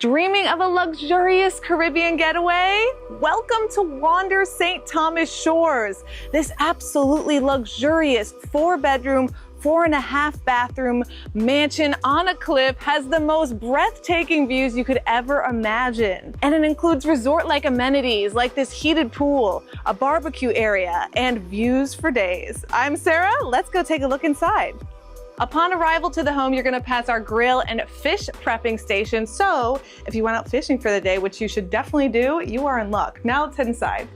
Dreaming of a luxurious Caribbean getaway? Welcome to Wander St. Thomas Shores. This absolutely luxurious 4-bedroom, 4.5 bathroom mansion on a cliff has the most breathtaking views you could ever imagine. And it includes resort-like amenities like this heated pool, a barbecue area, and views for days. I'm Sarah, let's go take a look inside. Upon arrival to the home, you're gonna pass our grill and fish prepping station. So if you went out fishing for the day, which you should definitely do, you are in luck. Now let's head inside.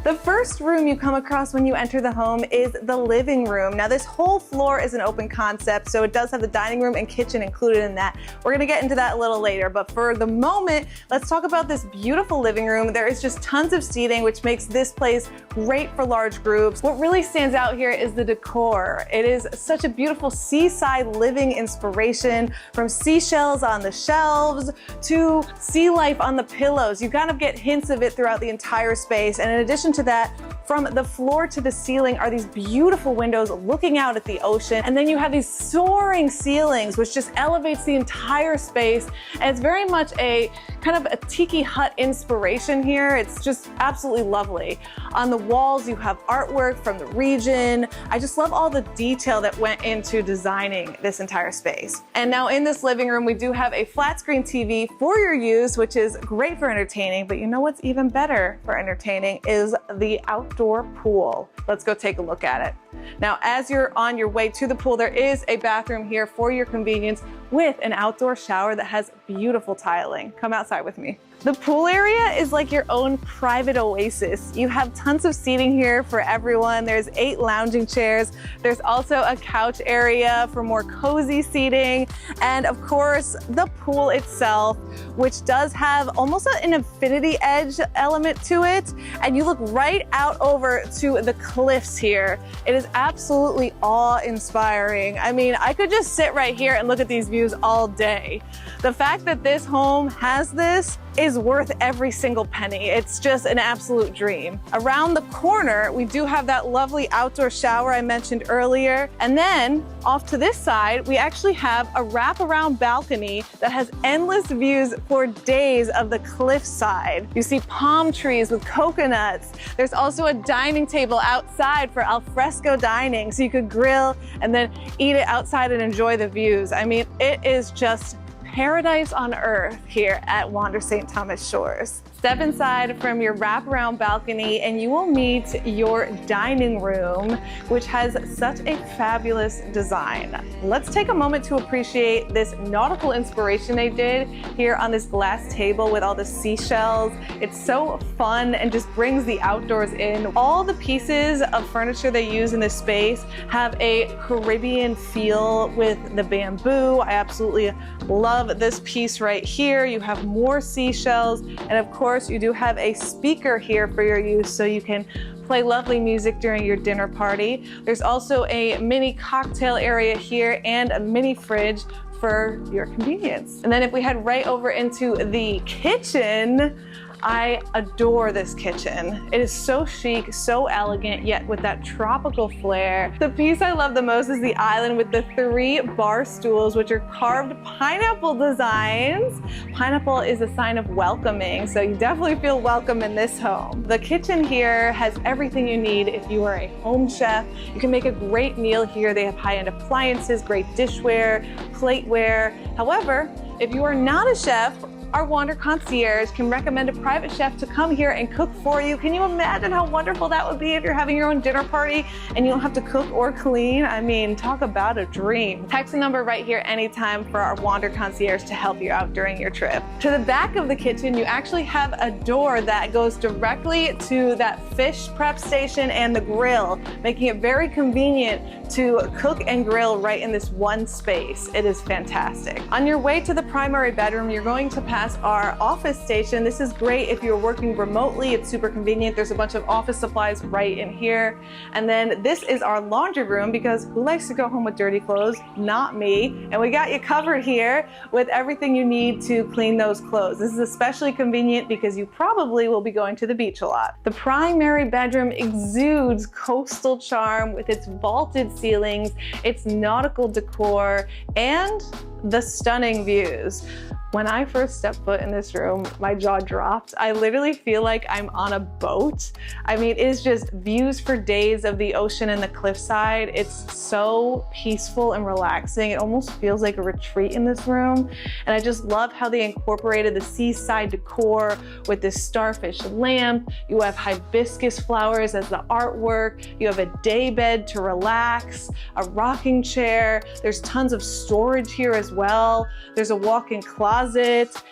The first room you come across when you enter the home is the living room. Now this whole floor is an open concept, so it does have the dining room and kitchen included in that. We're gonna get into that a little later, but for the moment, let's talk about this beautiful living room. There is just tons of seating, which makes this place great for large groups. What really stands out here is the decor. It is such a beautiful seaside living inspiration, from seashells on the shelves to sea life on the pillows. You kind of get hints of it throughout the entire space, and in addition to that, from the floor to the ceiling are these beautiful windows looking out at the ocean. And then you have these soaring ceilings, which just elevates the entire space. And it's very much a kind of a tiki hut inspiration here. It's just absolutely lovely. On the walls, you have artwork from the region. I just love all the detail that went into designing this entire space. And now in this living room, we do have a flat screen TV for your use, which is great for entertaining. But you know what's even better for entertaining is the outdoor pool. Let's go take a look at it. Now, as you're on your way to the pool, there is a bathroom here for your convenience with an outdoor shower that has beautiful tiling. Come outside with me. The pool area is like your own private oasis. You have tons of seating here for everyone. There's 8 lounging chairs. There's also a couch area for more cozy seating. And of course, the pool itself, which does have almost an infinity edge element to it. And you look right out over to the cliffs here. It is absolutely awe-inspiring. I mean, I could just sit right here and look at these views all day. The fact that this home has this is worth every single penny. It's just an absolute dream. Around the corner, we do have that lovely outdoor shower I mentioned earlier. And then off to this side, we actually have a wraparound balcony that has endless views for days of the cliffside. You see palm trees with coconuts. There's also a dining table outside for al fresco dining, so you could grill and then eat it outside and enjoy the views. I mean, it is just paradise on earth here at Wander St. Thomas Shores. Step inside from your wraparound balcony and you will meet your dining room, which has such a fabulous design. Let's take a moment to appreciate this nautical inspiration they did here on this glass table with all the seashells. It's so fun and just brings the outdoors in. All the pieces of furniture they use in this space have a Caribbean feel with the bamboo. I absolutely love this piece right here. You have more seashells, and of course you do have a speaker here for your use so you can play lovely music during your dinner party. There's also a mini cocktail area here and a mini fridge for your convenience. And then if we head right over into the kitchen, I adore this kitchen. It is so chic, so elegant, yet with that tropical flair. The piece I love the most is the island with the 3 bar stools, which are carved pineapple designs. Pineapple is a sign of welcoming, so you definitely feel welcome in this home. The kitchen here has everything you need if you are a home chef. You can make a great meal here. They have high-end appliances, great dishware, plateware. However, if you are not a chef, our Wander Concierge can recommend a private chef to come here and cook for you. Can you imagine how wonderful that would be if you're having your own dinner party and you don't have to cook or clean? I mean, talk about a dream. Text the number right here anytime for our Wander Concierge to help you out during your trip. To the back of the kitchen, you actually have a door that goes directly to that fish prep station and the grill, making it very convenient to cook and grill right in this one space. It is fantastic. On your way to the primary bedroom, you're going to pass our office station. This is great if you're working remotely. It's super convenient. There's a bunch of office supplies right in here. And then this is our laundry room, because who likes to go home with dirty clothes? Not me. And we got you covered here with everything you need to clean those clothes. This is especially convenient because you probably will be going to the beach a lot. The primary bedroom exudes coastal charm with its vaulted ceilings, its nautical decor, and the stunning views. When I first stepped foot in this room, my jaw dropped. I literally feel like I'm on a boat. I mean, it is just views for days of the ocean and the cliffside. It's so peaceful and relaxing. It almost feels like a retreat in this room. And I just love how they incorporated the seaside decor with this starfish lamp. You have hibiscus flowers as the artwork. You have a day bed to relax, a rocking chair. There's tons of storage here as well. There's a walk-in closet.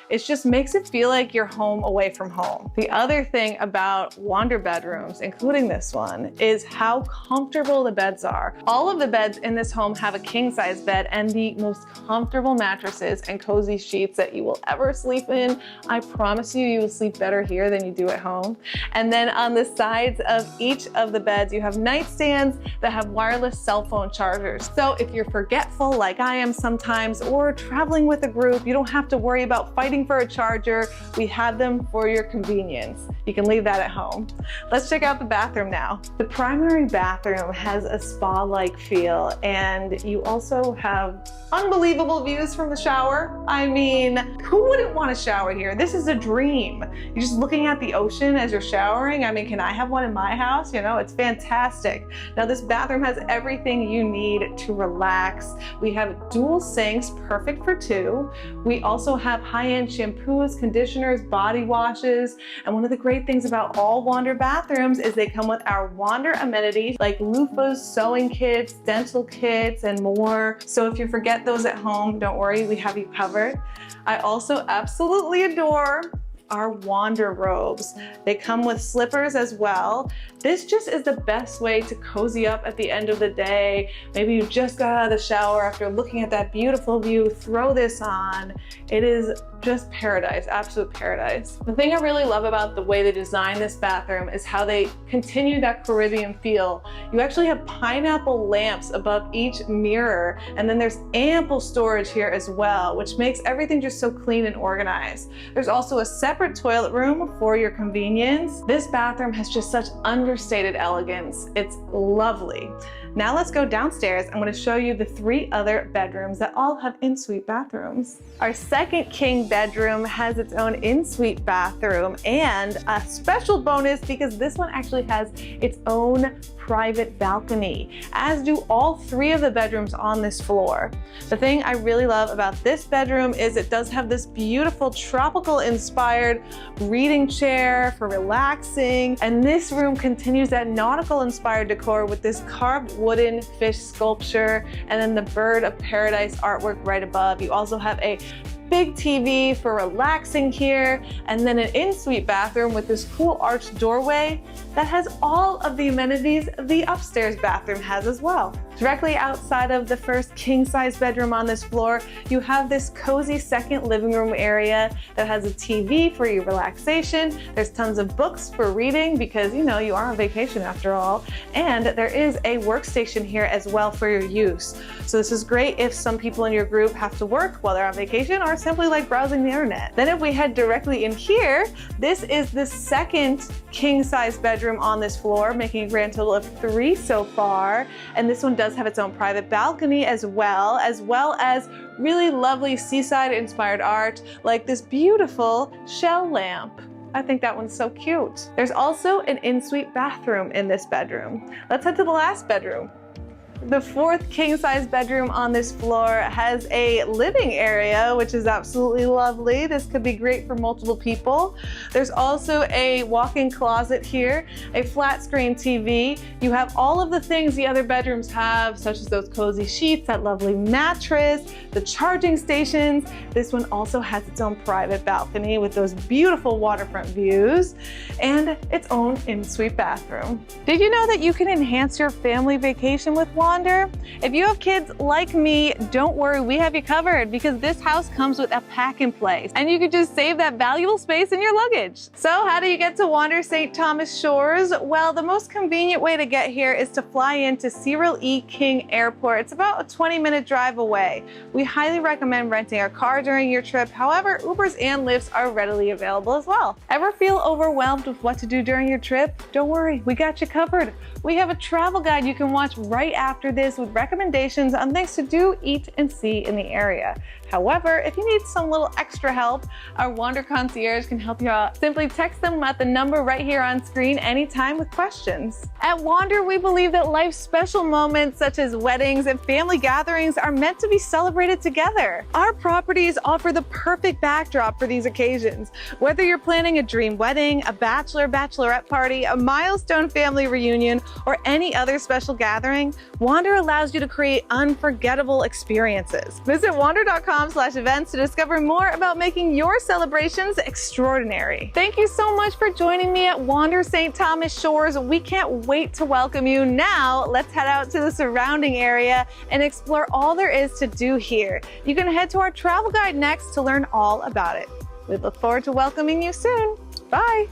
It just makes it feel like you're home away from home. The other thing about Wander bedrooms, including this one, is how comfortable the beds are. All of the beds in this home have a king size bed and the most comfortable mattresses and cozy sheets that you will ever sleep in. I promise you, you will sleep better here than you do at home. And then on the sides of each of the beds, you have nightstands that have wireless cell phone chargers. So if you're forgetful like I am sometimes, or traveling with a group, you don't have to worry about fighting for a charger. We have them for your convenience. You can leave that at home. Let's check out the bathroom now. The primary bathroom has a spa-like feel, and you also have unbelievable views from the shower. I mean, who wouldn't want to shower here? This is a dream. You're just looking at the ocean as you're showering. I mean, can I have one in my house? You know, it's fantastic. Now, this bathroom has everything you need to relax. We have dual sinks, perfect for two. We also have high-end shampoos, conditioners, body washes. And one of the great things about all Wander bathrooms is they come with our Wander amenities like loofahs, sewing kits, dental kits, and more. So if you forget those at home, don't worry, we have you covered. I also absolutely adore our Wander robes. They come with slippers as well. This just is the best way to cozy up at the end of the day. Maybe you just got out of the shower after looking at that beautiful view, throw this on. It is just paradise, absolute paradise. The thing I really love about the way they designed this bathroom is how they continue that Caribbean feel. You actually have pineapple lamps above each mirror, and then there's ample storage here as well, which makes everything just so clean and organized. There's also a separate toilet room for your convenience. This bathroom has just such understated elegance. It's lovely. Now let's go downstairs. I'm going to show you the 3 other bedrooms that all have in-suite bathrooms. Our second king bedroom has its own in-suite bathroom, and a special bonus because this one actually has its own private balcony, as do all 3 of the bedrooms on this floor. The thing I really love about this bedroom is it does have this beautiful tropical inspired reading chair for relaxing, and this room continues that nautical inspired decor with this carved wooden fish sculpture and then the bird of paradise artwork right above. You also have a big TV for relaxing here, and then an in-suite bathroom with this cool arched doorway that has all of the amenities the upstairs bathroom has as well. Directly outside of the first king-size bedroom on this floor, you have this cozy second living room area that has a TV for your relaxation. There's tons of books for reading because, you know, you are on vacation after all. And there is a workstation here as well for your use. So this is great if some people in your group have to work while they're on vacation or simply like browsing the internet. Then if we head directly in here, this is the second king-size bedroom on this floor, making a grand total of 3 so far. And this one does have its own private balcony as well as really lovely seaside inspired art like this beautiful shell lamp. I think that one's so cute. There's also an in-suite bathroom in this bedroom. Let's head to the last bedroom. The 4th king-size bedroom on this floor has a living area, which is absolutely lovely. This could be great for multiple people. There's also a walk-in closet here, a flat screen TV. You have all of the things the other bedrooms have, such as those cozy sheets, that lovely mattress, the charging stations. This one also has its own private balcony with those beautiful waterfront views and its own in-suite bathroom. Did you know that you can enhance your family vacation with Wander? If you have kids like me, don't worry, we have you covered because this house comes with a pack and play and you can just save that valuable space in your luggage. So how do you get to Wander St. Thomas Shores? Well, the most convenient way to get here is to fly into Cyril E. King Airport. It's about a 20-minute drive away. We highly recommend renting a car during your trip. However, Ubers and Lyfts are readily available as well. Ever feel overwhelmed with what to do during your trip? Don't worry, we got you covered. We have a travel guide you can watch right after this with recommendations on things to do, eat, and see in the area. However, if you need some little extra help, our Wander Concierge can help you out. Simply text them at the number right here on screen anytime with questions. At Wander, we believe that life's special moments such as weddings and family gatherings are meant to be celebrated together. Our properties offer the perfect backdrop for these occasions. Whether you're planning a dream wedding, a bachelorette party, a milestone family reunion, or any other special gathering, Wander allows you to create unforgettable experiences. Visit wander.com/events to discover more about making your celebrations extraordinary. Thank you so much for joining me at Wander St. Thomas Shores. We can't wait to welcome you. Now, let's head out to the surrounding area and explore all there is to do here. You can head to our travel guide next to learn all about it. We look forward to welcoming you soon. Bye.